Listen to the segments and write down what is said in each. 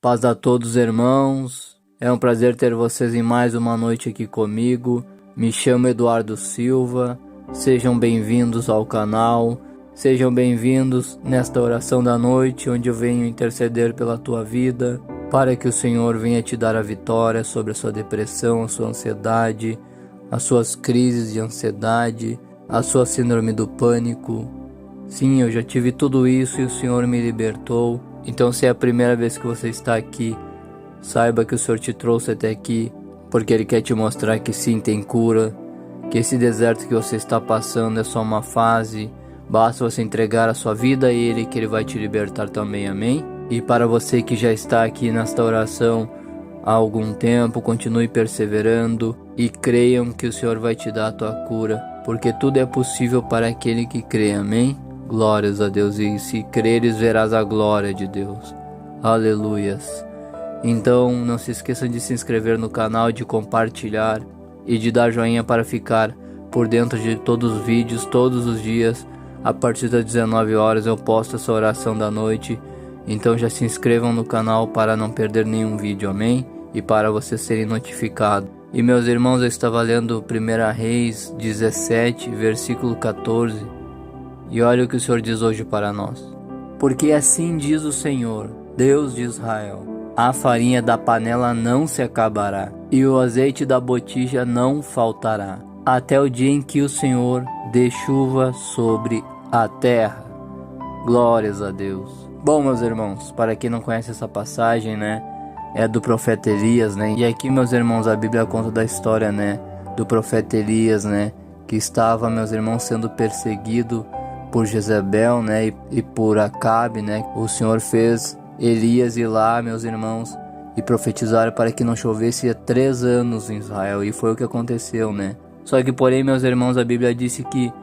Paz a todos, irmãos. É um prazer ter vocês em mais uma noite aqui comigo. Me chamo Eduardo Silva. Sejam bem-vindos ao canal. Sejam bem-vindos nesta oração da noite, onde eu venho interceder pela tua vida, para que o Senhor venha te dar a vitória sobre a sua depressão, a sua ansiedade, as suas crises de ansiedade, a sua síndrome do pânico. Sim, eu já tive tudo isso e o Senhor me libertou. Então, se é a primeira vez que você está aqui, saiba que o Senhor te trouxe até aqui, porque Ele quer te mostrar que sim, tem cura, que esse deserto que você está passando é só uma fase. Basta você entregar a sua vida a Ele, que Ele vai te libertar também, amém? E para você que já está aqui nesta oração há algum tempo, continue perseverando e creiam que o Senhor vai te dar a tua cura, porque tudo é possível para aquele que crê, amém? Glórias a Deus, e se creres verás a glória de Deus. Aleluias. Então não se esqueçam de se inscrever no canal, de compartilhar e de dar joinha para ficar por dentro de todos os vídeos, todos os dias. A partir das 19 horas eu posto essa oração da noite. Então já se inscrevam no canal para não perder nenhum vídeo, amém? E para vocês serem notificados. E meus irmãos, eu estava lendo 1 Reis 17, versículo 14. E olha o que o Senhor diz hoje para nós. Porque assim diz o Senhor, Deus de Israel: a farinha da panela não se acabará, e o azeite da botija não faltará, até o dia em que o Senhor dê chuva sobre a terra. Glórias a Deus. Bom, meus irmãos, para quem não conhece essa passagem, é do profeta Elias, E aqui, meus irmãos, a Bíblia conta da história, do profeta Elias, que estava, meus irmãos, sendo perseguido por Jezebel, e por Acabe, O Senhor fez Elias ir lá, meus irmãos, e profetizar para que não chovesse há 3 anos em Israel, e foi o que aconteceu, Só que, porém, meus irmãos, a Bíblia disse que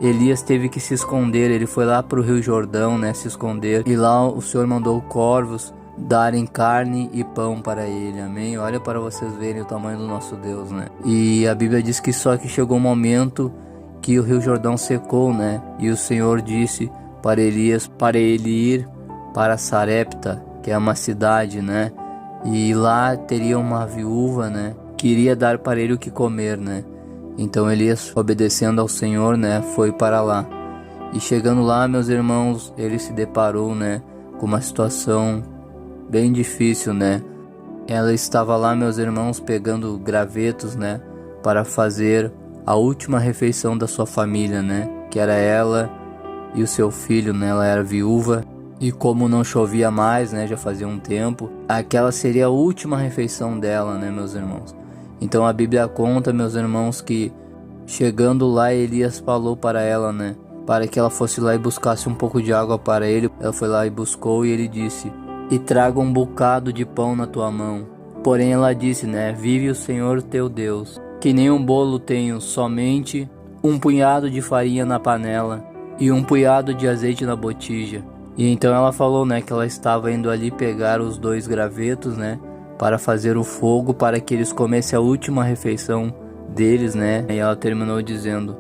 Elias teve que se esconder. Ele foi lá para o Rio Jordão, se esconder, e lá o Senhor mandou corvos darem carne e pão para ele, amém? Olha para vocês verem o tamanho do nosso Deus, E a Bíblia diz que só que chegou um momento que o Rio Jordão secou, E o Senhor disse para Elias, para ele ir para Sarepta, que é uma cidade, E lá teria uma viúva, que iria dar para ele o que comer, Então Elias, obedecendo ao Senhor, foi para lá. E chegando lá, meus irmãos, ele se deparou, com uma situação bem difícil, Ela estava lá, meus irmãos, pegando gravetos, para fazer a última refeição da sua família, Que era ela e o seu filho, Ela era viúva. E como não chovia mais, já fazia um tempo, aquela seria a última refeição dela, meus irmãos. Então a Bíblia conta, meus irmãos, que chegando lá, Elias falou para ela, para que ela fosse lá e buscasse um pouco de água para ele. Ela foi lá e buscou, e ele disse: e traga um bocado de pão na tua mão. Porém ela disse, vive o Senhor teu Deus, que nem um bolo tenho, somente um punhado de farinha na panela e um punhado de azeite na botija. E então ela falou, que ela estava indo ali pegar os 2 gravetos, para fazer o fogo, para que eles comessem a última refeição deles, E ela terminou dizendo: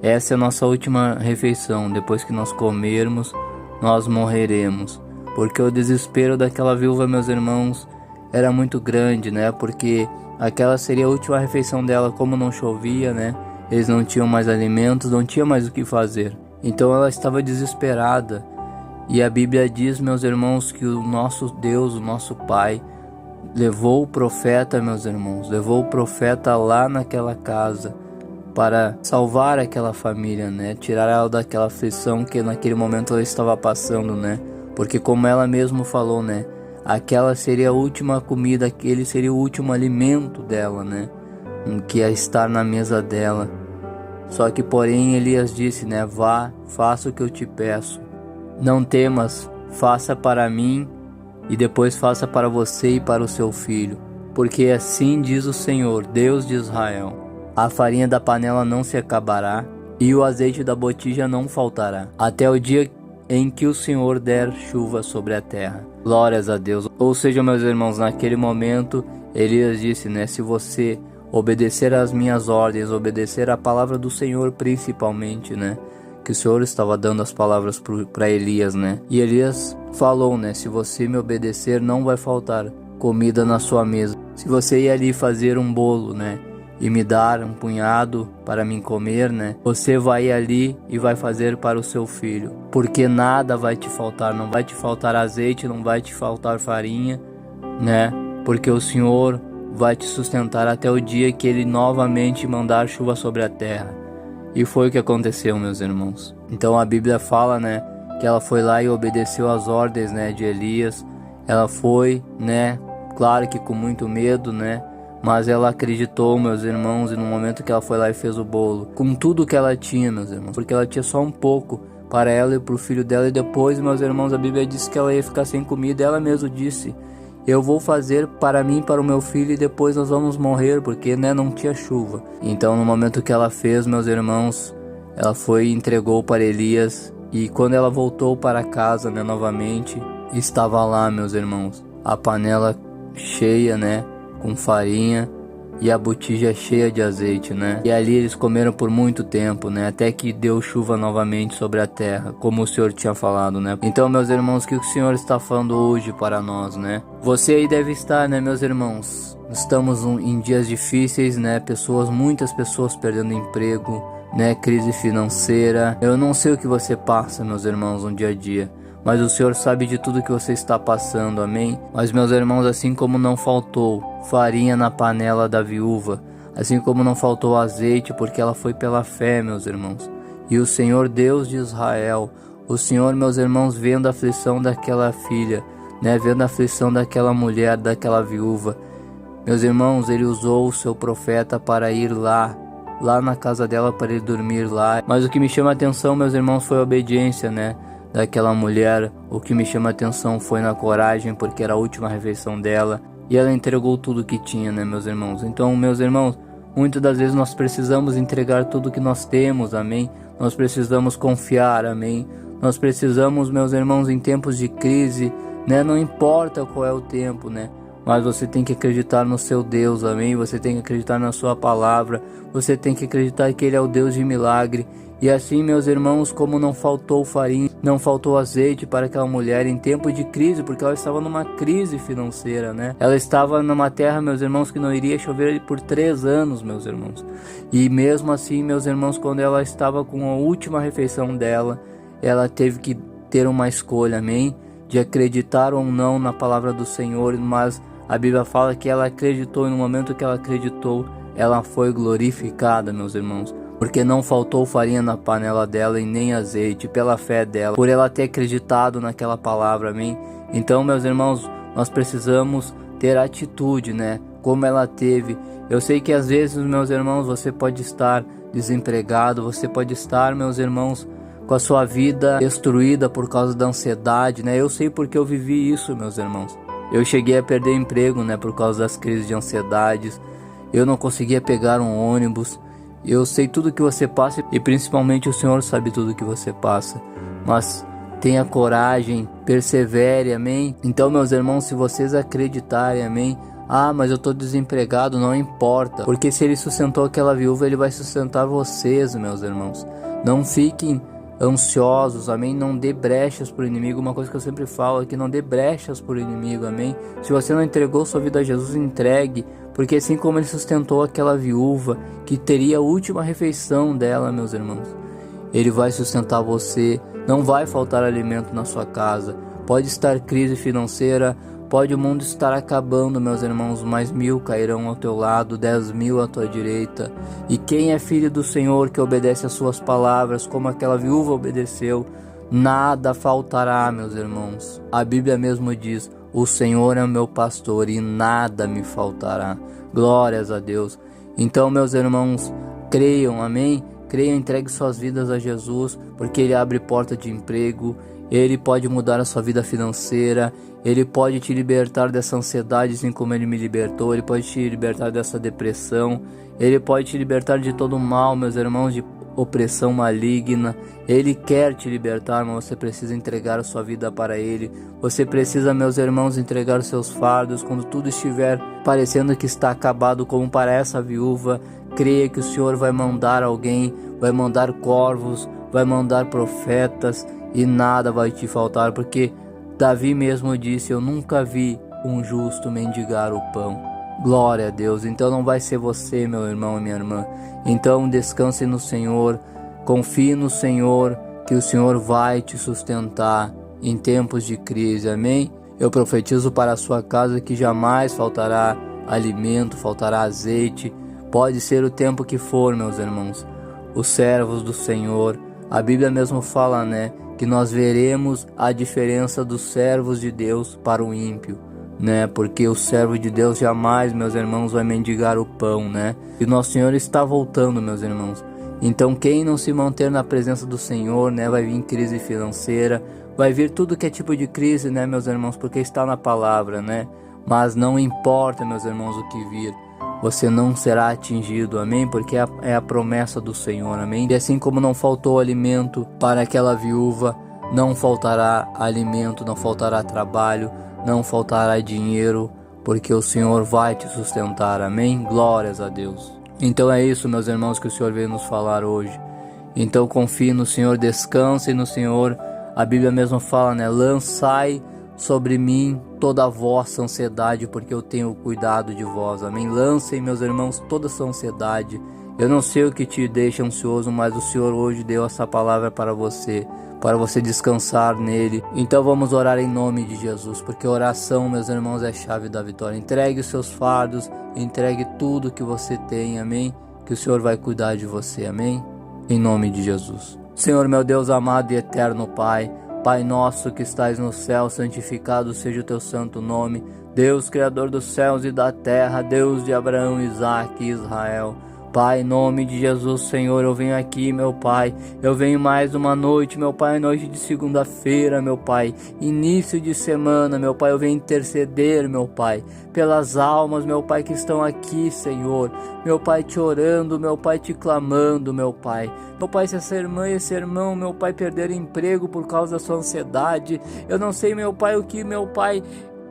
essa é a nossa última refeição, depois que nós comermos, nós morreremos. Porque o desespero daquela viúva, meus irmãos, era muito grande, Porque aquela seria a última refeição dela. Como não chovia, eles não tinham mais alimentos, não tinha mais o que fazer. Então ela estava desesperada. E a Bíblia diz, meus irmãos, que o nosso Deus, o nosso Pai, levou o profeta, meus irmãos, levou o profeta lá naquela casa para salvar aquela família, tirar ela daquela aflição que naquele momento ela estava passando, Porque como ela mesma falou, aquela seria a última comida, aquele seria o último alimento dela, que ia estar na mesa dela. Só que porém Elias disse, vá, faça o que eu te peço. Não temas, faça para mim e depois faça para você e para o seu filho. Porque assim diz o Senhor, Deus de Israel: a farinha da panela não se acabará e o azeite da botija não faltará, até o dia em que o Senhor der chuva sobre a terra. Glórias a Deus. Ou seja, meus irmãos, naquele momento Elias disse, se você obedecer às minhas ordens, obedecer à palavra do Senhor principalmente, que o Senhor estava dando as palavras para Elias, né? E Elias falou, né? Se você me obedecer, não vai faltar comida na sua mesa. Se você ir ali fazer um bolo, né? E me dar um punhado para mim comer, né? Você vai ali e vai fazer para o seu filho, porque nada vai te faltar, não vai te faltar azeite, não vai te faltar farinha, né? Porque o Senhor vai te sustentar até o dia que Ele novamente mandar chuva sobre a terra. E foi o que aconteceu, meus irmãos. Então a Bíblia fala, né? Que ela foi lá e obedeceu às ordens, né? De Elias. Ela foi, né? Claro que com muito medo, né? Mas ela acreditou, meus irmãos, e no momento que ela foi lá e fez o bolo, com tudo que ela tinha, meus irmãos, porque ela tinha só um pouco para ela e para o filho dela, e depois, meus irmãos, a Bíblia disse que ela ia ficar sem comida. Ela mesma disse: eu vou fazer para mim, para o meu filho, e depois nós vamos morrer, porque, né, não tinha chuva. Então, no momento que ela fez, meus irmãos, ela foi e entregou para Elias, e quando ela voltou para casa, né, novamente, estava lá, meus irmãos, a panela cheia, né, com farinha, e a botija cheia de azeite, né? E ali eles comeram por muito tempo, né? Até que deu chuva novamente sobre a terra, como o Senhor tinha falado, né? Então, meus irmãos, o que o Senhor está falando hoje para nós, né? Você aí deve estar, né, meus irmãos? Estamos em dias difíceis, né? Muitas pessoas perdendo emprego, né? Crise financeira. Eu não sei o que você passa, meus irmãos, no dia a dia, mas o Senhor sabe de tudo que você está passando, amém? Mas, meus irmãos, assim como não faltou farinha na panela da viúva, assim como não faltou azeite, porque ela foi pela fé, meus irmãos. E o Senhor Deus de Israel, o Senhor, meus irmãos, vendo a aflição daquela filha, né? Vendo a aflição daquela mulher, daquela viúva, meus irmãos, Ele usou o seu profeta para ir lá na casa dela, para ele dormir lá. Mas o que me chama a atenção, meus irmãos, foi a obediência, né? Daquela mulher. O que me chama a atenção foi na coragem, porque era a última refeição dela, e ela entregou tudo que tinha, né, meus irmãos? Então, meus irmãos, muitas das vezes nós precisamos entregar tudo que nós temos, amém? Nós precisamos confiar, amém? Nós precisamos, meus irmãos, em tempos de crise, né? Não importa qual é o tempo, né? Mas você tem que acreditar no seu Deus, amém? Você tem que acreditar na sua palavra, você tem que acreditar que Ele é o Deus de milagre. E assim, meus irmãos, como não faltou farinha, não faltou azeite para aquela mulher em tempo de crise, porque ela estava numa crise financeira, né? Ela estava numa terra, meus irmãos, que não iria chover por 3 anos, meus irmãos. E mesmo assim, meus irmãos, quando ela estava com a última refeição dela, ela teve que ter uma escolha, amém? De acreditar ou não na palavra do Senhor, mas a Bíblia fala que ela acreditou, e no momento que ela acreditou, ela foi glorificada, meus irmãos. Porque não faltou farinha na panela dela e nem azeite, pela fé dela, por ela ter acreditado naquela palavra, amém? Então, meus irmãos, nós precisamos ter atitude, né? Como ela teve. Eu sei que às vezes, meus irmãos, você pode estar desempregado, você pode estar, meus irmãos, com a sua vida destruída por causa da ansiedade, né? Eu sei porque eu vivi isso, meus irmãos. Eu cheguei a perder emprego, né? Por causa das crises de ansiedades. Eu não conseguia pegar um ônibus. Eu sei tudo que você passa, e principalmente o Senhor sabe tudo que você passa. Mas tenha coragem, persevere, amém? Então, meus irmãos, se vocês acreditarem, amém? Ah, mas eu estou desempregado, não importa. Porque se Ele sustentou aquela viúva, Ele vai sustentar vocês, meus irmãos. Não fiquem ansiosos, amém? Não dê brechas para o inimigo. Uma coisa que eu sempre falo é que não dê brechas para o inimigo, amém? Se você não entregou sua vida a Jesus, entregue. Porque assim como Ele sustentou aquela viúva, que teria a última refeição dela, meus irmãos, Ele vai sustentar você. Não vai faltar alimento na sua casa. Pode estar crise financeira, pode o mundo estar acabando, meus irmãos, mas 1000 cairão ao teu lado, 10.000 à tua direita. E quem é filho do Senhor, que obedece às suas palavras, como aquela viúva obedeceu, nada faltará, meus irmãos. A Bíblia mesmo diz: o Senhor é o meu pastor e nada me faltará. Glórias a Deus. Então, meus irmãos, creiam, amém? Creiam, entregue suas vidas a Jesus, porque Ele abre porta de emprego, Ele pode mudar a sua vida financeira, Ele pode te libertar dessa ansiedade, assim como Ele me libertou, Ele pode te libertar dessa depressão, Ele pode te libertar de todo o mal, meus irmãos, de opressão maligna. Ele quer te libertar, mas você precisa entregar a sua vida para Ele. Você precisa, meus irmãos, entregar os seus fardos. Quando tudo estiver parecendo que está acabado, como para essa viúva, creia que o Senhor vai mandar alguém, vai mandar corvos, vai mandar profetas e nada vai te faltar, porque Davi mesmo disse: eu nunca vi um justo mendigar o pão. Glória a Deus. Então não vai ser você, meu irmão e minha irmã. Então descanse no Senhor, confie no Senhor, que o Senhor vai te sustentar em tempos de crise, amém? Eu profetizo para a sua casa que jamais faltará alimento, faltará azeite. Pode ser o tempo que for, meus irmãos. Os servos do Senhor, a Bíblia mesmo fala, né, que nós veremos a diferença dos servos de Deus para o ímpio, né, porque o servo de Deus jamais, meus irmãos, vai mendigar o pão, né, e nosso Senhor está voltando, meus irmãos. Então quem não se manter na presença do Senhor, né, vai vir crise financeira, vai vir tudo que é tipo de crise, né, meus irmãos, porque está na palavra, né, mas não importa, meus irmãos, o que vir, você não será atingido, amém? Porque é a promessa do Senhor, amém? E assim como não faltou alimento para aquela viúva, não faltará alimento, não faltará trabalho, não faltará dinheiro, porque o Senhor vai te sustentar, amém? Glórias a Deus. Então é isso, meus irmãos, que o Senhor veio nos falar hoje. Então confie no Senhor, descanse no Senhor. A Bíblia mesmo fala, né? Lançai sobre mim toda a vossa ansiedade, porque eu tenho cuidado de vós, amém? Lancem, meus irmãos, toda essa ansiedade. Eu não sei o que te deixa ansioso, mas o Senhor hoje deu essa palavra para você descansar nele. Então vamos orar em nome de Jesus, porque oração, meus irmãos, é a chave da vitória. Entregue os seus fardos, entregue tudo que você tem, amém? Que o Senhor vai cuidar de você, amém? Em nome de Jesus. Senhor, meu Deus amado e eterno Pai, Pai nosso que estais no céu, santificado seja o teu santo nome. Deus, Criador dos céus e da terra, Deus de Abraão, Isaque e Israel. Pai, em nome de Jesus, Senhor, eu venho aqui, meu Pai, eu venho mais uma noite, meu Pai, noite de segunda-feira, meu Pai, início de semana, meu Pai, eu venho interceder, meu Pai, pelas almas, meu Pai, que estão aqui, Senhor, meu Pai, te orando, meu Pai, te clamando, meu Pai, se essa irmã e esse irmão, meu Pai, perder emprego por causa da sua ansiedade, eu não sei, meu Pai, o que, meu Pai,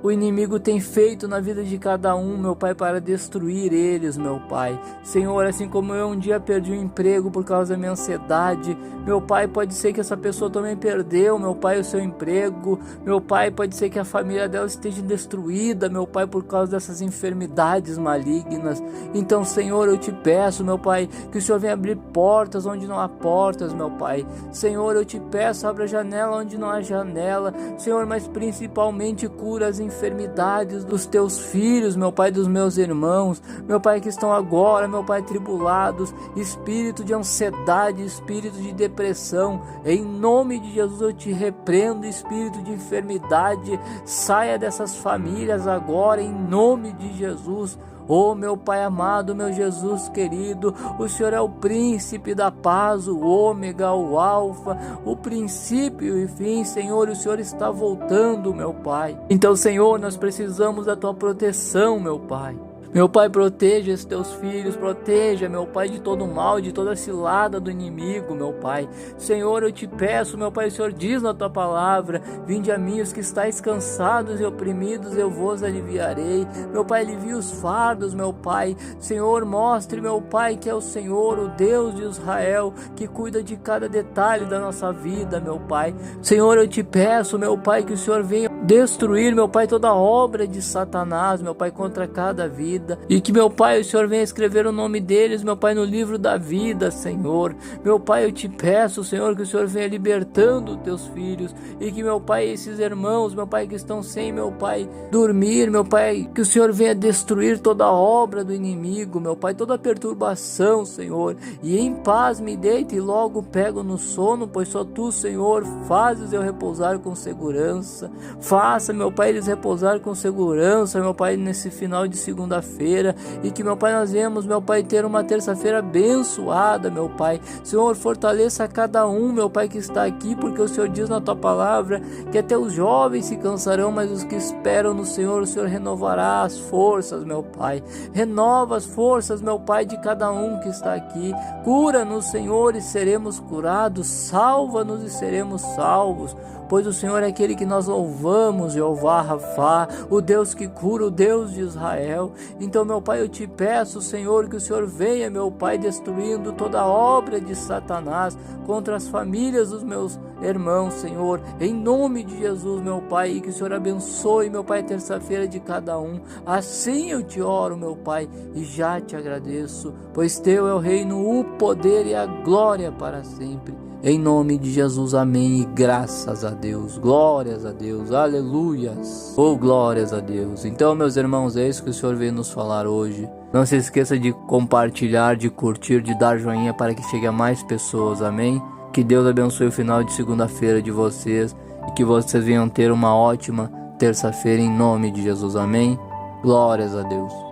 o inimigo tem feito na vida de cada um, meu Pai, para destruir eles, meu Pai. Senhor, assim como eu um dia perdi o emprego por causa da minha ansiedade, meu Pai, pode ser que essa pessoa também perdeu, meu Pai, o seu emprego. Meu Pai, pode ser que a família dela esteja destruída, meu Pai, por causa dessas enfermidades malignas. Então, Senhor, eu te peço, meu Pai, que o Senhor venha abrir portas onde não há portas, meu Pai. Senhor, eu te peço, abra janela onde não há janela. Senhor, mas principalmente cura as enfermidades dos teus filhos, meu Pai, dos meus irmãos, meu Pai, que estão agora, meu Pai, tribulados, espírito de ansiedade, espírito de depressão, em nome de Jesus eu te repreendo, espírito de enfermidade, saia dessas famílias agora, em nome de Jesus. Oh, meu Pai amado, meu Jesus querido, o Senhor é o príncipe da paz, o ômega, o alfa, o princípio e fim, Senhor, o Senhor está voltando, meu Pai. Então, Senhor, nós precisamos da tua proteção, meu Pai. Meu Pai, proteja os teus filhos, proteja, meu Pai, de todo mal, de toda cilada do inimigo, meu Pai. Senhor, eu te peço, meu Pai, o Senhor diz na tua palavra: vinde a mim os que estáis cansados e oprimidos, eu vos aliviarei. Meu Pai, alivie os fardos, meu Pai. Senhor, mostre, meu Pai, que é o Senhor, o Deus de Israel, que cuida de cada detalhe da nossa vida, meu Pai. Senhor, eu te peço, meu Pai, que o Senhor venha destruir, meu Pai, toda obra de Satanás, meu Pai, contra cada vida. E que, meu Pai, o Senhor venha escrever o nome deles, meu Pai, no livro da vida, Senhor. Meu Pai, eu te peço, Senhor, que o Senhor venha libertando os teus filhos. E que, meu Pai, esses irmãos, meu Pai, que estão sem, meu Pai, dormir, meu Pai, que o Senhor venha destruir toda a obra do inimigo, meu Pai, toda a perturbação, Senhor. E em paz me deito e logo pego no sono, pois só tu, Senhor, fazes eu repousar com segurança. Faça, meu Pai, eles repousar com segurança, meu Pai, nesse final de segunda-feira, e que, meu Pai, nós venhamos, meu Pai, ter uma terça-feira abençoada, meu Pai. Senhor, fortaleça cada um, meu Pai, que está aqui, porque o Senhor diz na tua palavra que até os jovens se cansarão, mas os que esperam no Senhor, o Senhor renovará as forças, meu Pai. Renova as forças, meu Pai, de cada um que está aqui. Cura-nos, Senhor, e seremos curados. Salva-nos e seremos salvos, pois o Senhor é aquele que nós louvamos clamamos, Jeová Rafá, o Deus que cura, o Deus de Israel. Então, meu Pai, eu te peço, Senhor, que o Senhor venha, meu Pai, destruindo toda obra de Satanás contra as famílias dos meus irmãos, Senhor, em nome de Jesus, meu Pai, e que o Senhor abençoe, meu Pai, terça-feira de cada um. Assim eu te oro, meu Pai, e já te agradeço, pois teu é o reino, o poder e a glória para sempre. Em nome de Jesus, amém, e graças a Deus, glórias a Deus, aleluias, glórias a Deus. Então, meus irmãos, é isso que o Senhor veio nos falar hoje. Não se esqueça de compartilhar, de curtir, de dar joinha para que chegue a mais pessoas, amém? Que Deus abençoe o final de segunda-feira de vocês e que vocês venham ter uma ótima terça-feira em nome de Jesus, amém? Glórias a Deus.